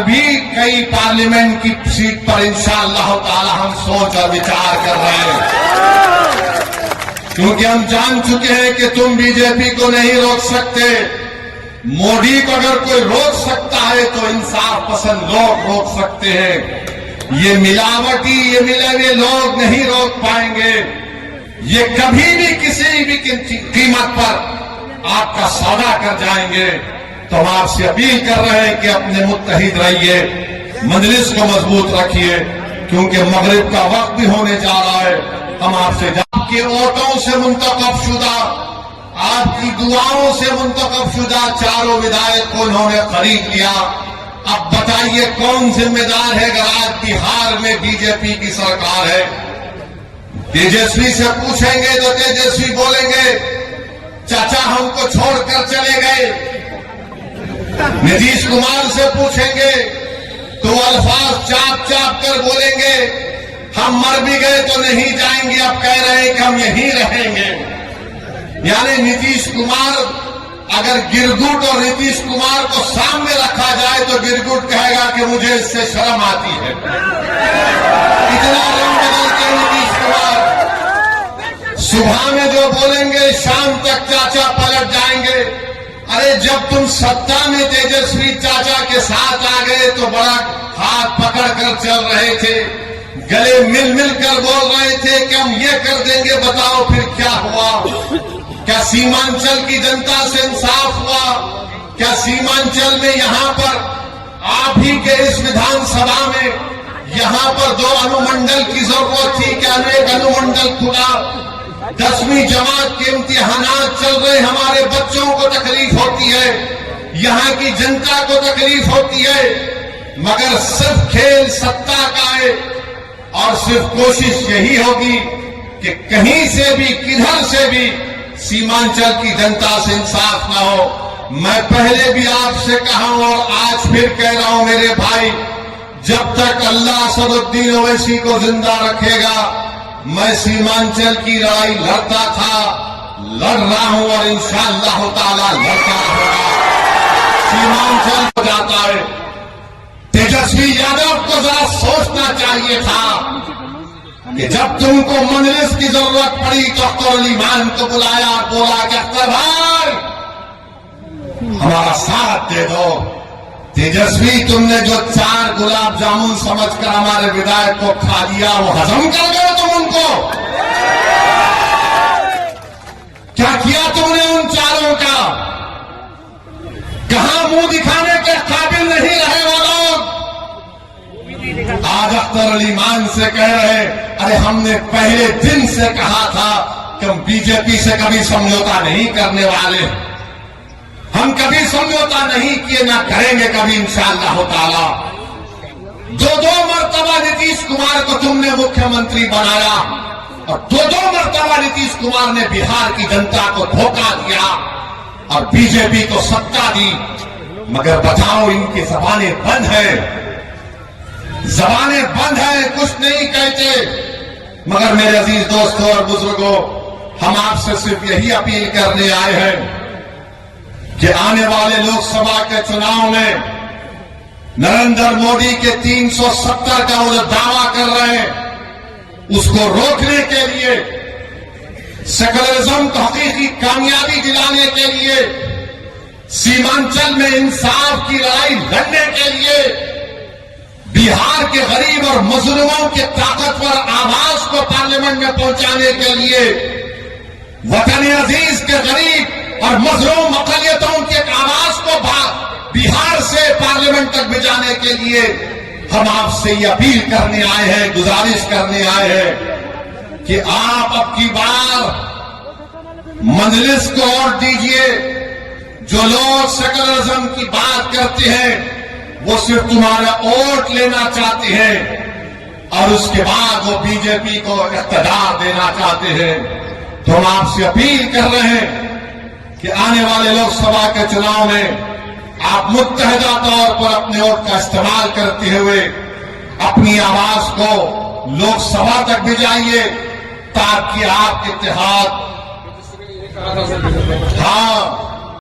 और भी कई पार्लियामेंट की सीट पर इंशाअल्लाह ताला हम सोच और विचार कर रहे हैं, क्योंकि हम जान चुके हैं कि तुम बीजेपी को नहीं रोक सकते। मोदी को अगर कोई रोक सकता है तो इंसाफ पसंद लोग रोक सकते हैं। ये मिलावटी, ये मिले हुए लोग नहीं रोक पाएंगे। ये कभी भी किसी भी कीमत पर आपका सौदा कर जाएंगे। तो हम आपसे अपील कर रहे हैं कि अपने मुत्तहिद रहिए, मजलिस को मजबूत रखिए, क्योंकि मगरिब का वक्त भी होने जा रहा है। हम आपसे आपके वोटों से मुंतखब शुदा, आपकी दुआओं से मुंतखब शुदा चारों विधायक को उन्होंने खरीद लिया। अब बताइए कौन जिम्मेदार है अगर आज बिहार में बीजेपी की सरकार है? तेजस्वी से पूछेंगे तो तेजस्वी बोलेंगे चाचा हमको छोड़कर चले गए। नीतीश कुमार से पूछेंगे तो अल्फाज चाप चाप कर बोलेंगे हम मर भी गए तो नहीं जाएंगे, अब कह रहे हैं कि हम यहीं रहेंगे। यानी नीतीश कुमार, अगर गिरगुट और नीतीश कुमार को सामने रखा जाए तो गिरगुट कहेगा कि मुझे इससे शर्म आती है। इतना रंग बदलते नीतीश कुमार, सुबह में जो बोलेंगे शाम तक चाचा पलट जाएंगे। अरे जब तुम सत्ता में तेजस्वी चाचा के साथ आ गए तो बड़ा हाथ पकड़कर चल रहे थे, गले मिल मिल कर बोल रहे थे कि हम ये कर देंगे, बताओ फिर क्या हुआ? क्या सीमांचल की जनता से इंसाफ हुआ? क्या सीमांचल में यहां पर आप ही के इस विधानसभा में यहां पर 2 अनुमंडल की जरूरत थी? क्या एक अनुमंडल खुला? 10वीं जमात के इम्तिहानात चल रहे, हमारे बच्चों को तकलीफ होती है, यहां की जनता को तकलीफ होती है, मगर सिर्फ खेल सत्ता का है और सिर्फ कोशिश यही होगी कि कहीं से भी किधर से भी सीमांचल की जनता से इंसाफ ना हो। मैं पहले भी आपसे कहा हूं और आज फिर कह रहा हूं मेरे भाई, जब तक अल्लाह असदुद्दीन ओवैसी को जिंदा रखेगा मैं सीमांचल की लड़ाई लड़ता था, लड़ रहा हूं और इंशाअल्लाह ताला लड़ता रहेगा। सीमांचल हो जाता है। तेजस्वी यादव को जरा सोचना चाहिए था कि जब तुमको मजलिस की जरूरत पड़ी तो अख्तर अली मान को बुलाया, बोला कि अख्तर भाई हमारा साथ दे दो। तेजस्वी तुमने जो 4 गुलाब जामुन समझकर हमारे विधायक को खा लिया, वो हजम कर गए तुम उनको? क्या किया तुमने उन 4 का? कहां मुंह दिखाने के काबिल नहीं रहे वो लोग? आज अख्तर अली मान से कह रहे अरे हमने पहले दिन से कहा था कि हम बीजेपी से कभी समझौता नहीं करने वाले, हम कभी समझौता नहीं किए, ना करेंगे कभी इंशाअल्लाह ताला। 2 मरतबा नीतीश कुमार को तुमने मुख्यमंत्री बनाया और 2 मरतबा नीतीश कुमार ने बिहार की जनता को धोखा दिया और बीजेपी को सत्ता दी। मगर बताओ इनकी जबानें बंद है, जबानें बंद है, कुछ नहीं कहते। मगर मेरे अजीज दोस्तों और बुजुर्गों, हम आपसे सिर्फ यही अपील करने आए हैं कि आने वाले लोकसभा के चुनाव में नरेंद्र मोदी के 370 का वो जो दावा कर रहे हैं उसको रोकने के लिए, सेकुलरिज्म को हकीकी कामयाबी दिलाने के लिए, सीमांचल में इंसाफ की लड़ाई लड़ने के लिए, बिहार के गरीब और मजलूमों के ताकतवर आवाज को पार्लियामेंट में पहुंचाने के लिए, वतन अजीज के गरीब और मजलूम अकलियतों के आवाज को बिहार से पार्लियामेंट तक भिजाने के लिए हम आपसे ये अपील करने आए हैं, गुजारिश करने आए हैं कि आप अब की बार मजलिस को वोट दीजिए। जो लोग सेकुलरिज्म की बात करते हैं वो सिर्फ तुम्हारा वोट लेना चाहते हैं और उसके बाद वो बीजेपी को इख्तियार देना चाहते हैं। तो हम आपसे अपील कर रहे हैं कि आने वाले लोकसभा के चुनाव में आप मुत्तहिदा तौर पर अपने वोट का इस्तेमाल करते हुए अपनी आवाज को लोकसभा तक भिजाइए ताकि आपके इत्तेहाद, हाँ